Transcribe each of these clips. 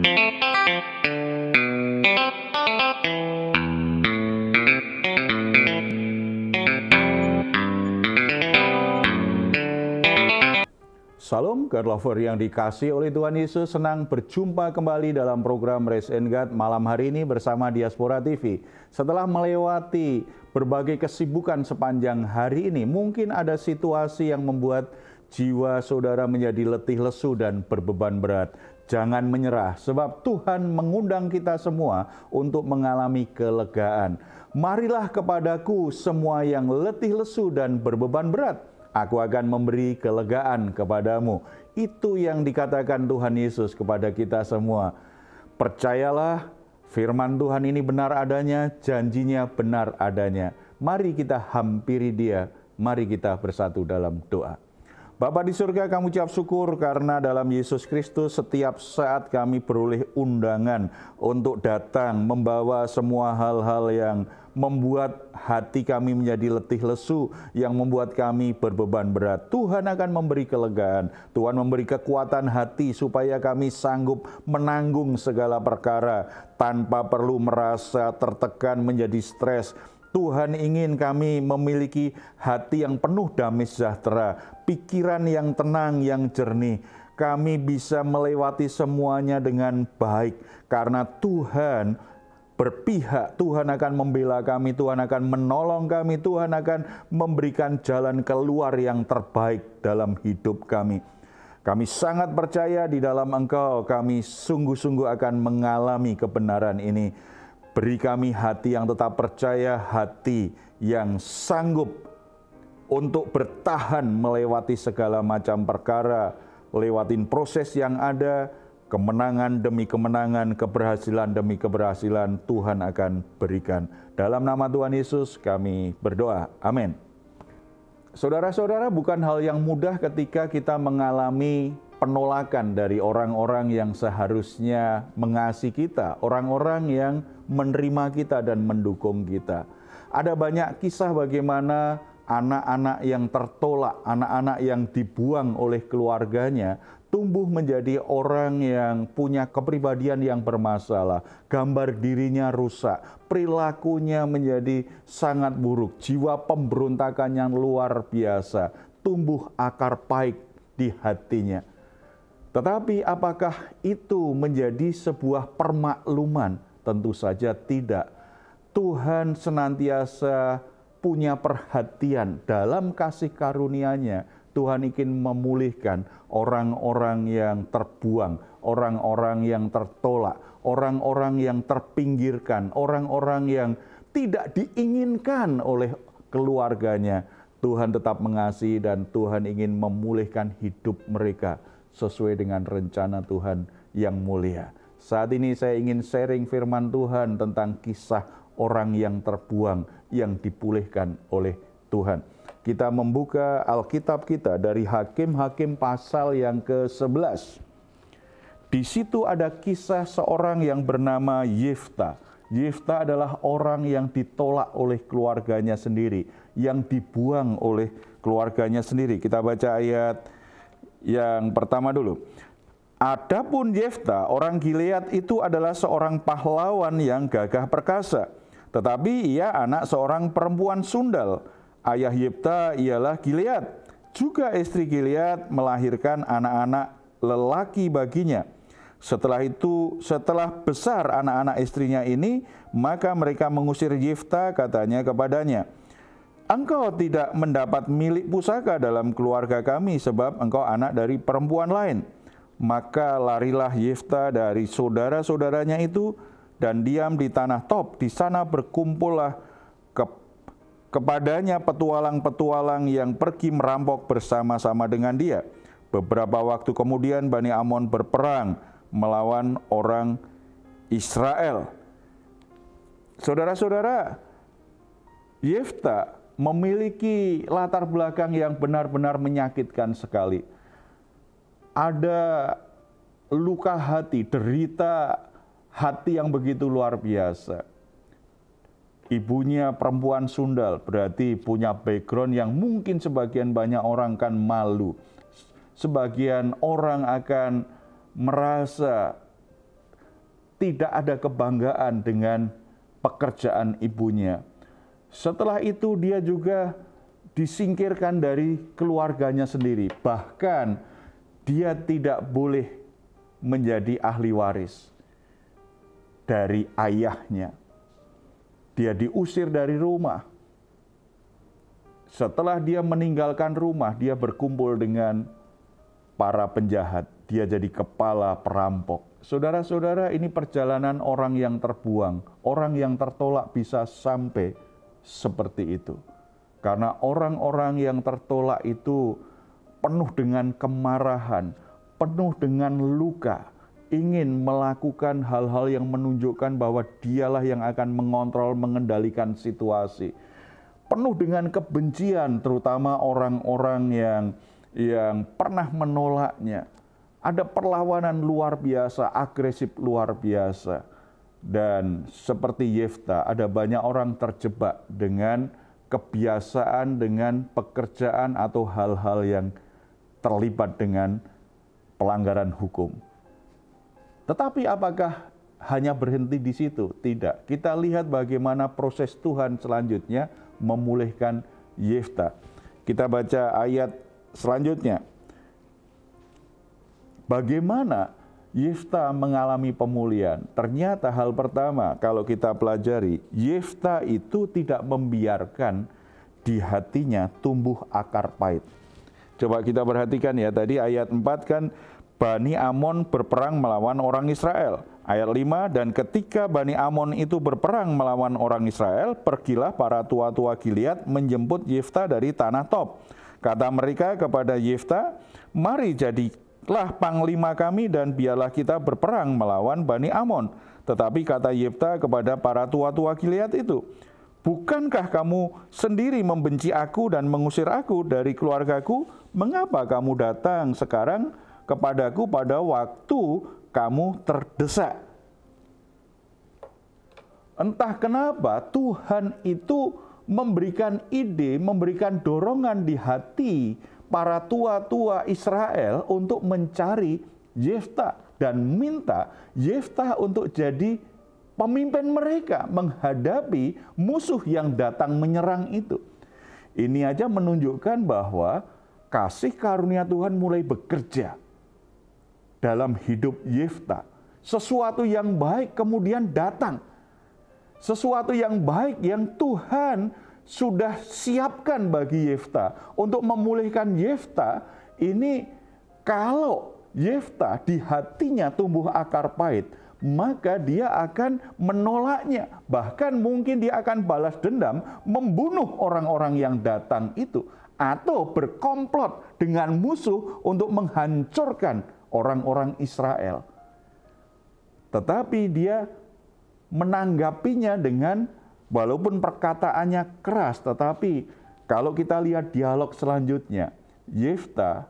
Salam God Lover yang dikasih oleh Tuhan Yesus, senang berjumpa kembali dalam program Raise and God malam hari ini bersama Diaspora TV. Setelah melewati berbagai kesibukan sepanjang hari ini, mungkin ada situasi yang membuat jiwa saudara menjadi letih lesu dan berbeban berat. Jangan menyerah, sebab Tuhan mengundang kita semua untuk mengalami kelegaan. Marilah kepadaku semua yang letih lesu dan berbeban berat, aku akan memberi kelegaan kepadamu. Itu yang dikatakan Tuhan Yesus kepada kita semua. Percayalah, firman Tuhan ini benar adanya, janjinya benar adanya. Mari kita hampiri Dia, mari kita bersatu dalam doa. Bapa di surga, kami ucap syukur karena dalam Yesus Kristus setiap saat kami beroleh undangan untuk datang membawa semua hal-hal yang membuat hati kami menjadi letih lesu, yang membuat kami berbeban berat. Tuhan akan memberi kelegaan, Tuhan memberi kekuatan hati supaya kami sanggup menanggung segala perkara tanpa perlu merasa tertekan menjadi stres. Tuhan ingin kami memiliki hati yang penuh damai sejahtera, pikiran yang tenang, yang jernih. Kami bisa melewati semuanya dengan baik karena Tuhan berpihak. Tuhan akan membela kami, Tuhan akan menolong kami, Tuhan akan memberikan jalan keluar yang terbaik dalam hidup kami. Kami sangat percaya di dalam Engkau, kami sungguh-sungguh akan mengalami kebenaran ini. Beri kami hati yang tetap percaya, hati yang sanggup untuk bertahan melewati segala macam perkara, lewatin proses yang ada, kemenangan demi kemenangan, keberhasilan demi keberhasilan Tuhan akan berikan. Dalam nama Tuhan Yesus kami berdoa. Amin. Saudara-saudara, bukan hal yang mudah ketika kita mengalami penolakan dari orang-orang yang seharusnya mengasihi kita, orang-orang yang menerima kita dan mendukung kita. Ada banyak kisah bagaimana anak-anak yang tertolak, anak-anak yang dibuang oleh keluarganya, tumbuh menjadi orang yang punya kepribadian yang bermasalah, gambar dirinya rusak, perilakunya menjadi sangat buruk, jiwa pemberontakan yang luar biasa, tumbuh akar pahit di hatinya. Tetapi apakah itu menjadi sebuah permakluman? Tentu saja tidak. Tuhan senantiasa punya perhatian dalam kasih karunia-Nya. Tuhan ingin memulihkan orang-orang yang terbuang, orang-orang yang tertolak, orang-orang yang terpinggirkan, orang-orang yang tidak diinginkan oleh keluarganya. Tuhan tetap mengasihi dan Tuhan ingin memulihkan hidup mereka sesuai dengan rencana Tuhan yang mulia. Saat ini saya ingin sharing firman Tuhan tentang kisah orang yang terbuang, yang dipulihkan oleh Tuhan. Kita membuka Alkitab kita dari Hakim-Hakim pasal yang ke-11. Di situ ada kisah seorang yang bernama Yefta. Yefta adalah orang yang ditolak oleh keluarganya sendiri, yang dibuang oleh keluarganya sendiri. Kita baca ayat yang pertama dulu. Adapun Yefta, orang Gilead itu adalah seorang pahlawan yang gagah perkasa. Tetapi ia anak seorang perempuan sundal. Ayah Yefta ialah Gilead. Juga istri Gilead melahirkan anak-anak lelaki baginya. Setelah besar anak-anak istrinya ini, maka mereka mengusir Yefta, katanya kepadanya, "Engkau tidak mendapat milik pusaka dalam keluarga kami, sebab engkau anak dari perempuan lain." Maka larilah Yefta dari saudara-saudaranya itu dan diam di tanah Tob. Di sana berkumpullah kepadanya petualang-petualang yang pergi merampok bersama-sama dengan dia. Beberapa waktu kemudian Bani Amon berperang melawan orang Israel. Saudara-saudara, Yefta memiliki latar belakang yang benar-benar menyakitkan sekali. Ada luka hati, derita hati yang begitu luar biasa. Ibunya perempuan sundal, berarti punya background yang mungkin sebagian banyak orang kan malu. Sebagian orang akan merasa tidak ada kebanggaan dengan pekerjaan ibunya. Setelah itu dia juga disingkirkan dari keluarganya sendiri. Bahkan dia tidak boleh menjadi ahli waris dari ayahnya. Dia diusir dari rumah. Setelah dia meninggalkan rumah, dia berkumpul dengan para penjahat. Dia jadi kepala perampok. Saudara-saudara, ini perjalanan orang yang terbuang, orang yang tertolak bisa sampai seperti itu. Karena orang-orang yang tertolak itu penuh dengan kemarahan, penuh dengan luka, ingin melakukan hal-hal yang menunjukkan bahwa dialah yang akan mengontrol, mengendalikan situasi. Penuh dengan kebencian, terutama orang-orang yang pernah menolaknya. Ada perlawanan luar biasa, agresif luar biasa. Dan seperti Yefta, ada banyak orang terjebak dengan kebiasaan, dengan pekerjaan atau hal-hal yang terlibat dengan pelanggaran hukum. Tetapi apakah hanya berhenti di situ? Tidak. Kita lihat bagaimana proses Tuhan selanjutnya memulihkan Yefta. Kita baca ayat selanjutnya. Bagaimana Yefta mengalami pemulihan? Ternyata hal pertama kalau kita pelajari, Yefta itu tidak membiarkan di hatinya tumbuh akar pahit. Coba kita perhatikan ya, tadi ayat 4 kan Bani Amon berperang melawan orang Israel. Ayat 5, dan ketika Bani Amon itu berperang melawan orang Israel, pergilah para tua-tua Gilead menjemput Yefta dari tanah Tob. Kata mereka kepada Yefta, mari jadilah panglima kami dan biarlah kita berperang melawan Bani Amon. Tetapi kata Yefta kepada para tua-tua Gilead itu, bukankah kamu sendiri membenci aku dan mengusir aku dari keluargaku? Mengapa kamu datang sekarang kepadaku pada waktu kamu terdesak? Entah kenapa Tuhan itu memberikan ide, memberikan dorongan di hati para tua-tua Israel untuk mencari Yefta dan minta Yefta untuk jadi pemimpin mereka menghadapi musuh yang datang menyerang itu. Ini aja menunjukkan bahwa kasih karunia Tuhan mulai bekerja dalam hidup Yefta. Sesuatu yang baik kemudian datang. Sesuatu yang baik yang Tuhan sudah siapkan bagi Yefta. Untuk memulihkan Yefta, ini kalau Yefta di hatinya tumbuh akar pahit, maka dia akan menolaknya. Bahkan mungkin dia akan balas dendam, membunuh orang-orang yang datang itu. Atau berkomplot dengan musuh untuk menghancurkan orang-orang Israel. Tetapi dia menanggapinya dengan, walaupun perkataannya keras, tetapi kalau kita lihat dialog selanjutnya, Yefta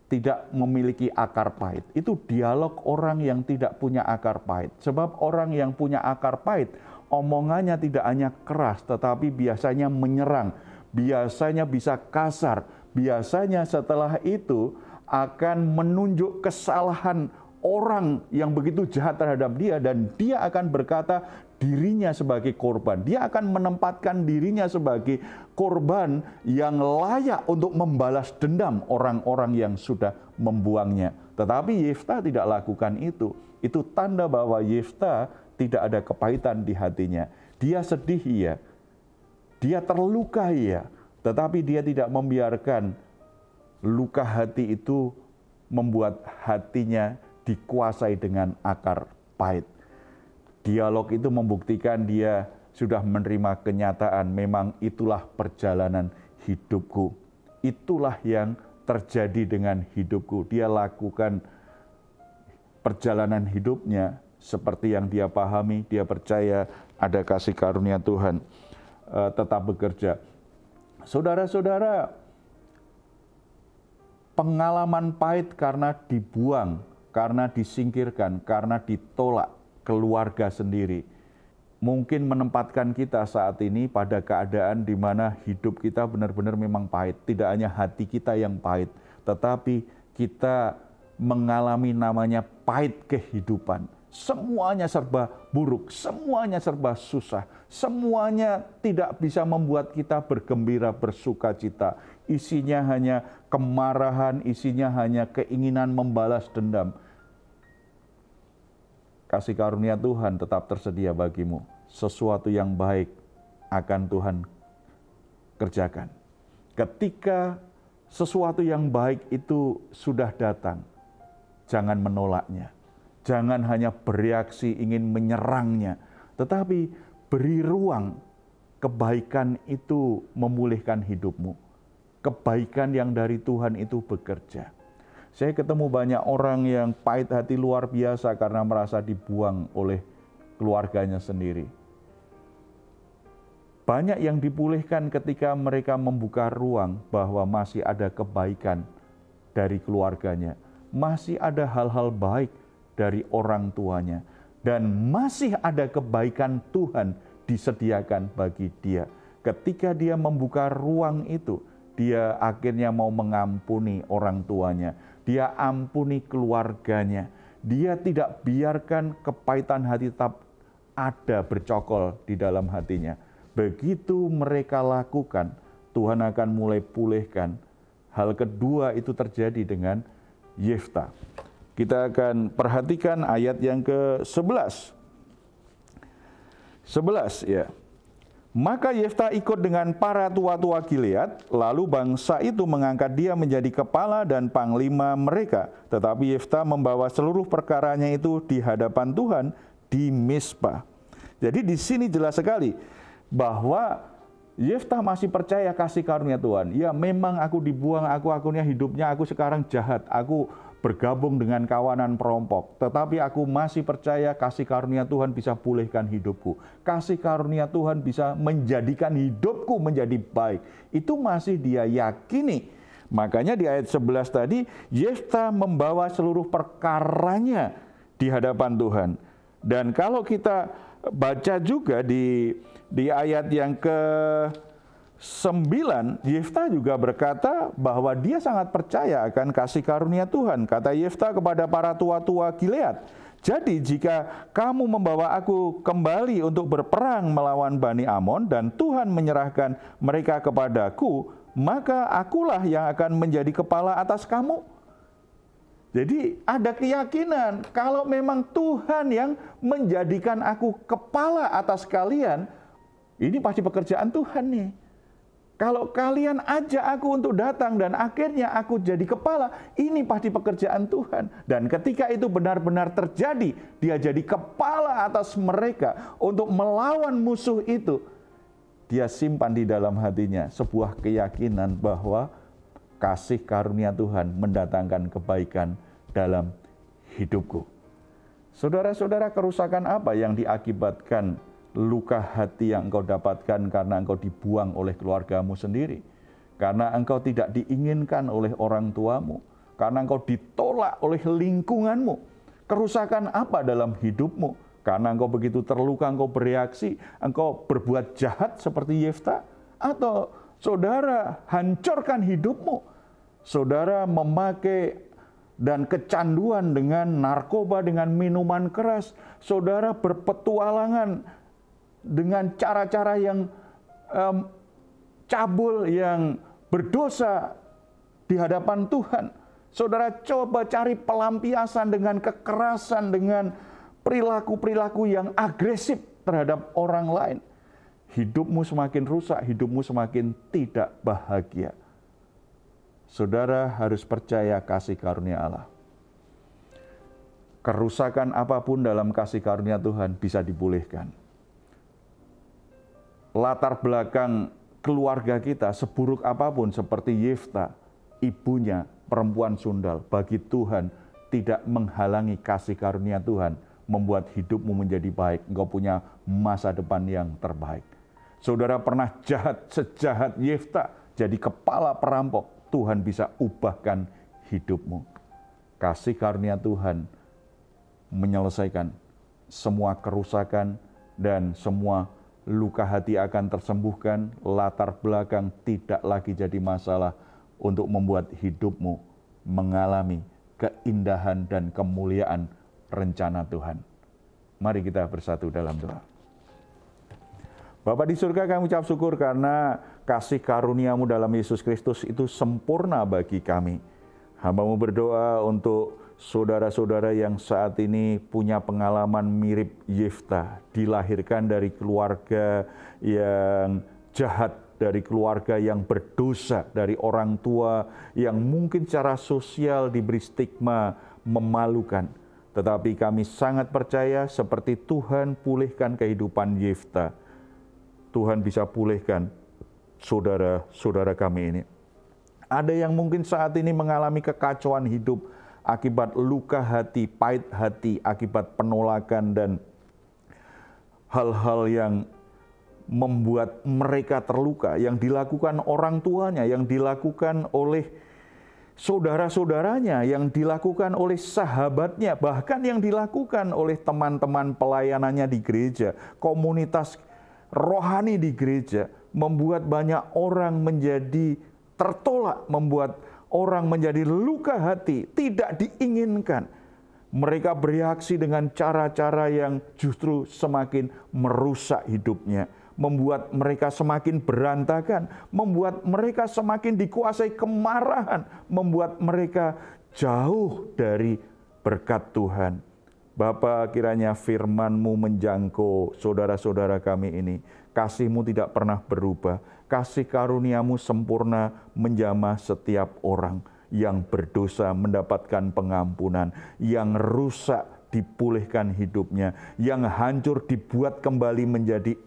tidak memiliki akar pahit. Itu dialog orang yang tidak punya akar pahit. Sebab orang yang punya akar pahit, omongannya tidak hanya keras, tetapi biasanya menyerang, biasanya bisa kasar, biasanya setelah itu akan menunjuk kesalahan orang yang begitu jahat terhadap dia, dan dia akan berkata dirinya sebagai korban. Dia akan menempatkan dirinya sebagai korban yang layak untuk membalas dendam orang-orang yang sudah membuangnya. Tetapi Yefta tidak lakukan itu. Itu tanda bahwa Yefta tidak ada kepahitan di hatinya. Dia sedih, iya. Dia terluka, iya. Tetapi dia tidak membiarkan luka hati itu membuat hatinya dikuasai dengan akar pahit. Dialog itu membuktikan dia sudah menerima kenyataan, memang itulah perjalanan hidupku. Itulah yang terjadi dengan hidupku. Dia lakukan perjalanan hidupnya seperti yang dia pahami, dia percaya ada kasih karunia Tuhan tetap bekerja. Saudara-saudara, pengalaman pahit karena dibuang, karena disingkirkan, karena ditolak keluarga sendiri, mungkin menempatkan kita saat ini pada keadaan di mana hidup kita benar-benar memang pahit. Tidak hanya hati kita yang pahit, tetapi kita mengalami namanya pahit kehidupan. Semuanya serba buruk, semuanya serba susah, semuanya tidak bisa membuat kita bergembira, bersuka cita. Isinya hanya kemarahan, isinya hanya keinginan membalas dendam. Kasih karunia Tuhan tetap tersedia bagimu. Sesuatu yang baik akan Tuhan kerjakan. Ketika sesuatu yang baik itu sudah datang, jangan menolaknya. Jangan hanya bereaksi ingin menyerangnya, tetapi beri ruang kebaikan itu memulihkan hidupmu. Kebaikan yang dari Tuhan itu bekerja. Saya ketemu banyak orang yang pahit hati luar biasa karena merasa dibuang oleh keluarganya sendiri. Banyak yang dipulihkan ketika mereka membuka ruang bahwa masih ada kebaikan dari keluarganya. Masih ada hal-hal baik dari orang tuanya. Dan masih ada kebaikan Tuhan disediakan bagi dia. Ketika dia membuka ruang itu, dia akhirnya mau mengampuni orang tuanya. Dia ampuni keluarganya. Dia tidak biarkan kepahitan hati tetap ada bercokol di dalam hatinya. Begitu mereka lakukan, Tuhan akan mulai pulihkan. Hal kedua itu terjadi dengan Yefta. Kita akan perhatikan ayat yang ke-11. 11 ya. Maka Yefta ikut dengan para tua-tua Gilead, lalu bangsa itu mengangkat dia menjadi kepala dan panglima mereka. Tetapi Yefta membawa seluruh perkaranya itu di hadapan Tuhan di Mizpah. Jadi di sini jelas sekali bahwa Yefta masih percaya kasih karunia Tuhan. Ya memang aku dibuang, akhirnya hidupnya aku sekarang jahat. Aku bergabung dengan kawanan perampok. Tetapi aku masih percaya kasih karunia Tuhan bisa pulihkan hidupku. Kasih karunia Tuhan bisa menjadikan hidupku menjadi baik. Itu masih dia yakini. Makanya di ayat 11 tadi, Yefta membawa seluruh perkaranya di hadapan Tuhan. Dan kalau kita baca juga di ayat yang ke-9, Yefta juga berkata bahwa dia sangat percaya akan kasih karunia Tuhan. Kata Yefta kepada para tua-tua Gilead, jadi jika kamu membawa aku kembali untuk berperang melawan Bani Amon dan Tuhan menyerahkan mereka kepadaku, maka akulah yang akan menjadi kepala atas kamu. Jadi ada keyakinan kalau memang Tuhan yang menjadikan aku kepala atas kalian, ini pasti pekerjaan Tuhan nih. Kalau kalian ajak aku untuk datang dan akhirnya aku jadi kepala, ini pasti pekerjaan Tuhan. Dan ketika itu benar-benar terjadi, dia jadi kepala atas mereka untuk melawan musuh itu. Dia simpan di dalam hatinya sebuah keyakinan bahwa kasih karunia Tuhan mendatangkan kebaikan dalam hidupku. Saudara-saudara, kerusakan apa yang diakibatkan luka hati yang engkau dapatkan karena engkau dibuang oleh keluargamu sendiri? Karena engkau tidak diinginkan oleh orang tuamu? Karena engkau ditolak oleh lingkunganmu? Kerusakan apa dalam hidupmu? Karena engkau begitu terluka, engkau bereaksi, engkau berbuat jahat seperti Yefta? Atau saudara hancurkan hidupmu? Saudara memakai dan kecanduan dengan narkoba, dengan minuman keras. Saudara berpetualangan dengan cara-cara yang cabul, yang berdosa di hadapan Tuhan. Saudara coba cari pelampiasan dengan kekerasan, dengan perilaku-perilaku yang agresif terhadap orang lain. Hidupmu semakin rusak, hidupmu semakin tidak bahagia. Saudara harus percaya kasih karunia Allah. Kerusakan apapun dalam kasih karunia Tuhan bisa dipulihkan. Latar belakang keluarga kita seburuk apapun seperti Yefta, ibunya perempuan sundal, bagi Tuhan tidak menghalangi kasih karunia Tuhan membuat hidupmu menjadi baik. Engkau punya masa depan yang terbaik. Saudara pernah jahat sejahat Yefta, jadi kepala perampok, Tuhan bisa ubahkan hidupmu. Kasih karunia Tuhan menyelesaikan semua kerusakan dan semua luka hati akan tersembuhkan. Latar belakang tidak lagi jadi masalah untuk membuat hidupmu mengalami keindahan dan kemuliaan rencana Tuhan. Mari kita bersatu dalam doa. Bapa di surga, kami ucap syukur karena kasih karunia-Mu dalam Yesus Kristus itu sempurna bagi kami. Hamba-Mu berdoa untuk saudara-saudara yang saat ini punya pengalaman mirip Yefta, dilahirkan dari keluarga yang jahat, dari keluarga yang berdosa, dari orang tua yang mungkin secara sosial diberi stigma memalukan. Tetapi kami sangat percaya seperti Tuhan pulihkan kehidupan Yefta, Tuhan bisa pulihkan saudara-saudara kami ini. Ada yang mungkin saat ini mengalami kekacauan hidup akibat luka hati, pahit hati, akibat penolakan dan hal-hal yang membuat mereka terluka, yang dilakukan orang tuanya, yang dilakukan oleh saudara-saudaranya, yang dilakukan oleh sahabatnya, bahkan yang dilakukan oleh teman-teman pelayanannya di gereja, komunitas rohani di gereja, membuat banyak orang menjadi tertolak, membuat orang menjadi luka hati, tidak diinginkan. Mereka bereaksi dengan cara-cara yang justru semakin merusak hidupnya, membuat mereka semakin berantakan, membuat mereka semakin dikuasai kemarahan, membuat mereka jauh dari berkat Tuhan. Bapa, kiranya firman-Mu menjangkau saudara-saudara kami ini. Kasih-Mu tidak pernah berubah. Kasih karunia-Mu sempurna menjamah setiap orang yang berdosa mendapatkan pengampunan, yang rusak dipulihkan hidupnya, yang hancur dibuat kembali menjadi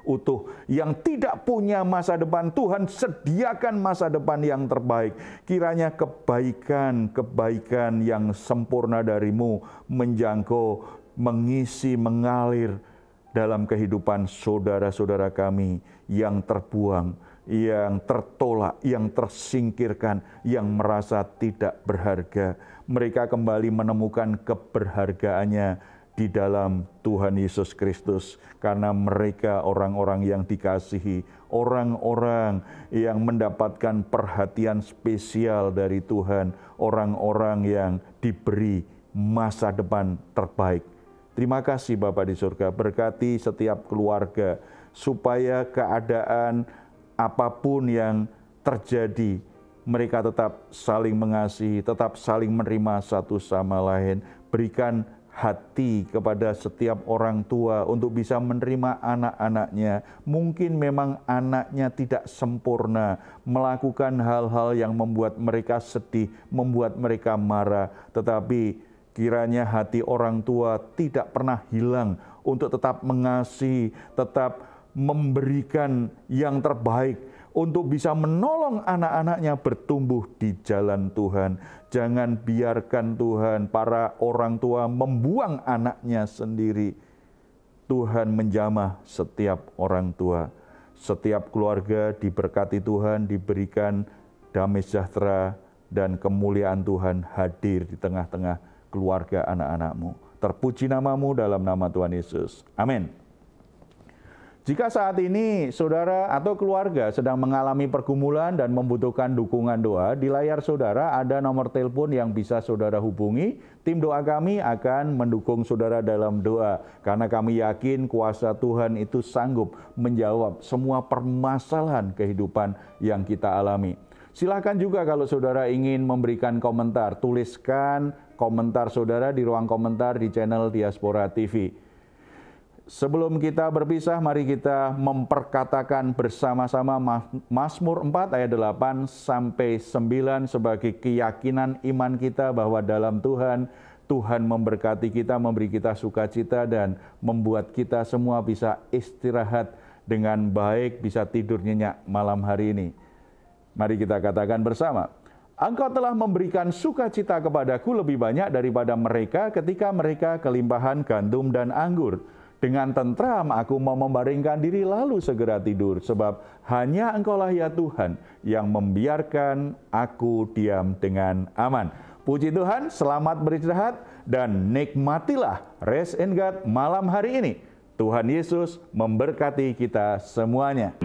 utuh, yang tidak punya masa depan, Tuhan sediakan masa depan yang terbaik. Kiranya kebaikan yang sempurna dari-Mu menjangkau, mengisi, mengalir dalam kehidupan saudara-saudara kami yang terbuang, yang tertolak, yang tersingkirkan, yang merasa tidak berharga. Mereka kembali menemukan keberhargaannya di dalam Tuhan Yesus Kristus, karena mereka orang-orang yang dikasihi, orang-orang yang mendapatkan perhatian spesial dari Tuhan, orang-orang yang diberi masa depan terbaik. Terima kasih Bapa di surga, berkati setiap keluarga supaya keadaan apapun yang terjadi, mereka tetap saling mengasihi, tetap saling menerima satu sama lain. Berikan hati kepada setiap orang tua untuk bisa menerima anak-anaknya. Mungkin memang anaknya tidak sempurna, melakukan hal-hal yang membuat mereka sedih, membuat mereka marah. Tetapi kiranya hati orang tua tidak pernah hilang untuk tetap mengasihi, tetap memberikan yang terbaik, untuk bisa menolong anak-anaknya bertumbuh di jalan Tuhan. Jangan biarkan Tuhan para orang tua membuang anaknya sendiri. Tuhan menjamah setiap orang tua. Setiap keluarga diberkati Tuhan, diberikan damai sejahtera dan kemuliaan Tuhan hadir di tengah-tengah keluarga anak-anak-Mu. Terpuji nama-Mu dalam nama Tuhan Yesus. Amin. Jika saat ini saudara atau keluarga sedang mengalami pergumulan dan membutuhkan dukungan doa, di layar saudara ada nomor telepon yang bisa saudara hubungi. Tim doa kami akan mendukung saudara dalam doa, karena kami yakin kuasa Tuhan itu sanggup menjawab semua permasalahan kehidupan yang kita alami. Silakan juga kalau saudara ingin memberikan komentar, tuliskan komentar saudara di ruang komentar di channel Diaspora TV. Sebelum kita berpisah, mari kita memperkatakan bersama-sama Mazmur 4 ayat 8 sampai 9 sebagai keyakinan iman kita bahwa dalam Tuhan, Tuhan memberkati kita, memberi kita sukacita dan membuat kita semua bisa istirahat dengan baik, bisa tidur nyenyak malam hari ini. Mari kita katakan bersama. Engkau telah memberikan sukacita kepadaku lebih banyak daripada mereka ketika mereka kelimpahan gandum dan anggur. Dengan tentram aku mau membaringkan diri lalu segera tidur, sebab hanya Engkaulah ya Tuhan yang membiarkan aku diam dengan aman. Puji Tuhan, selamat beristirahat dan nikmatilah Rest and God malam hari ini. Tuhan Yesus memberkati kita semuanya.